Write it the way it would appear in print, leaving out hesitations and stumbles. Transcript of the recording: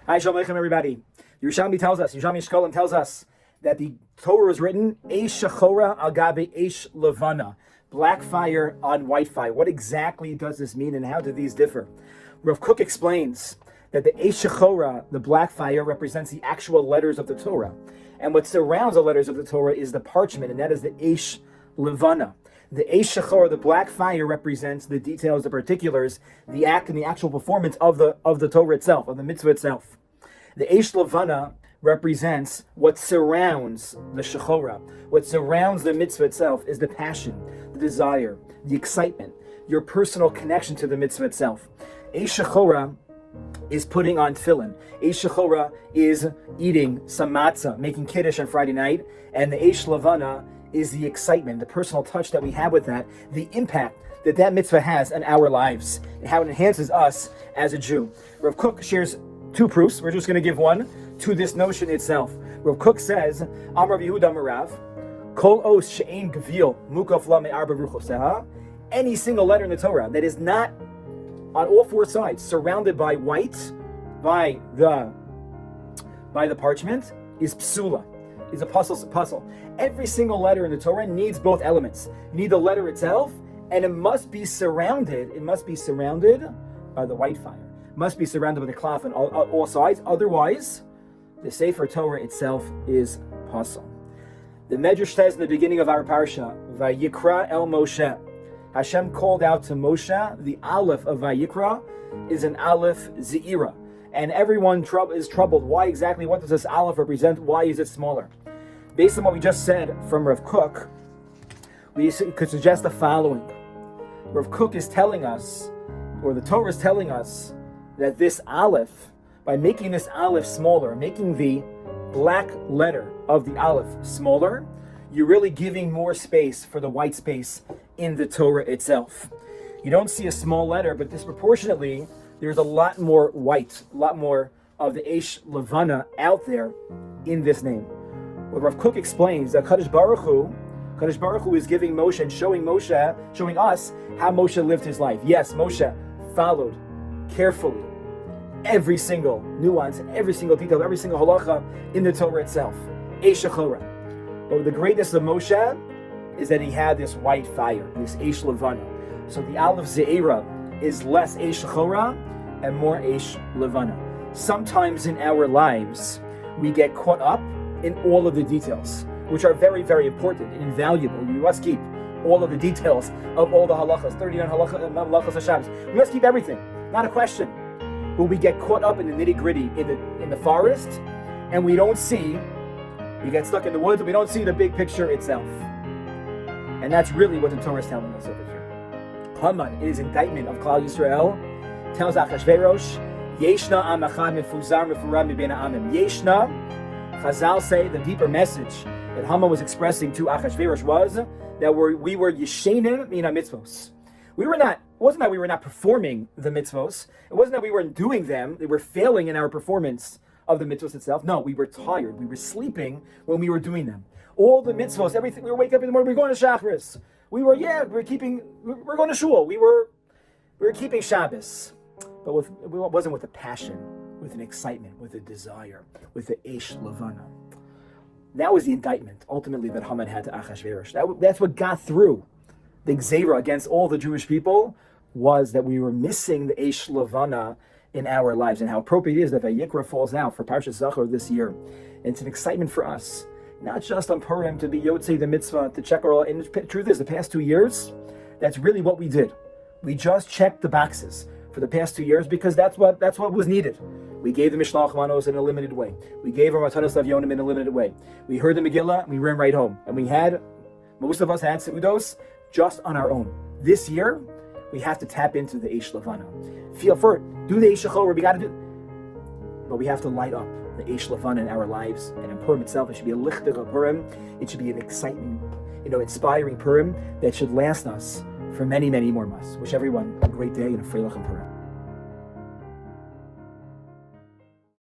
Hi, Shalom Aleichem, everybody. Yerushalmi Shkolim tells us that the Torah was written, Eish Shachora al Gabe Eish Levana, black fire on white fire. What exactly does this mean and how do these differ? Rav Kook explains that the Eish Shachora, the black fire, represents the actual letters of the Torah. And what surrounds the letters of the Torah is the parchment, and that is the Eish Levana. The Eish Shachor, the black fire, represents the details, the particulars, the act and the actual performance of the Torah itself, of the mitzvah itself. The Eish Levana represents what surrounds the Shachora. What surrounds the mitzvah itself is the passion, the desire, the excitement, your personal connection to the mitzvah itself. Eish Shachora is putting on tefillin. Eish Shachora is eating some matzah, making kiddush on Friday night, and the Eish Levana is the excitement, the personal touch that we have with that, the impact that that mitzvah has on our lives, and how it enhances us as a Jew. Rav Kook shares two proofs. We're just going to give one to this notion itself. Rav Kook says, Amar Yehuda Marav, Kol os she'ein gvil mukaf la me'arba ruchoseha, any single letter in the Torah that is not on all four sides surrounded by white, by the parchment, is psula, is a puzzle. Every single letter in the Torah needs both elements. You need the letter itself, and it must be surrounded by the white fire. It must be surrounded by the cloth on all sides. Otherwise, the Sefer Torah itself is puzzle. The Medrash says in the beginning of our parsha, Vayikra el Moshe. Hashem called out to Moshe. The Aleph of Vayikra is an Aleph Ze'ira. And everyone is troubled. Why exactly? What does this Aleph represent? Why is it smaller? Based on what we just said from Rav Kook, we could suggest the following. Rav Kook is telling us, or the Torah is telling us, that this Aleph, by making this Aleph smaller, making the black letter of the Aleph smaller, you're really giving more space for the white space in the Torah itself. You don't see a small letter, but disproportionately, there's a lot more white, a lot more of the Eish Levana out there in this name. What Rav Kook explains that Kadosh Baruch Hu is giving Moshe and showing us how Moshe lived his life. Yes, Moshe followed carefully every single nuance, every single detail, every single halacha in the Torah itself. Eish Shachora. But the greatness of Moshe is that he had this white fire, this Eish Levana. So the Aleph Ze'era is less Eish Shachora and more Eish Levana. Sometimes in our lives, we get caught up in all of the details, which are very, very important and invaluable. We must keep all of the details of all the halachas, 39 halachas of Shabbos. We must keep everything, not a question. But we get caught up in the nitty-gritty in the forest, and we get stuck in the woods, and we don't see the big picture itself. And that's really what the Torah is telling us over here. Haman, in his indictment of Klal Yisrael, tells Achashverosh, Yeshna am echad mefuzar mefurad mibein ha'amim. Yeshna, Chazal say the deeper message that Haman was expressing to Achashverosh was that we were yeshenim min mitzvos. It wasn't that we were not performing the mitzvos. It wasn't that we weren't doing them. They were failing in our performance of the mitzvos itself. No, we were tired. We were sleeping when we were doing them. All the mitzvos, everything. We were waking up in the morning. We were going to Shacharis. We were going to shul. We were keeping Shabbos, but it wasn't with a passion, with an excitement, with a desire, with the Eish Levana. That was the indictment, ultimately, that Haman had to Achashverosh. That's what got through the Gzeira against all the Jewish people, was that we were missing the Eish Levana in our lives, and how appropriate it is that Vayikra falls out for Parshas Zachor this year. And it's an excitement for us, not just on Purim to be Yotzei the mitzvah, to check our all. And the truth is, the past 2 years, that's really what we did. We just checked the boxes for the past 2 years because that's what was needed. We gave the Mishlach Manos in a limited way. We gave our Matanos Lavyonim in a limited way. We heard the Megillah, and we ran right home. And most of us had Seudos just on our own. This year, we have to tap into the Eish Levana. Do the Eish Shachor, we got to do. But we have to light up the Eish Levana in our lives. And in Purim itself, it should be a Lichtich Purim. It should be an exciting, inspiring Purim that should last us for many, many more months. Wish everyone a great day and a Freilich Purim.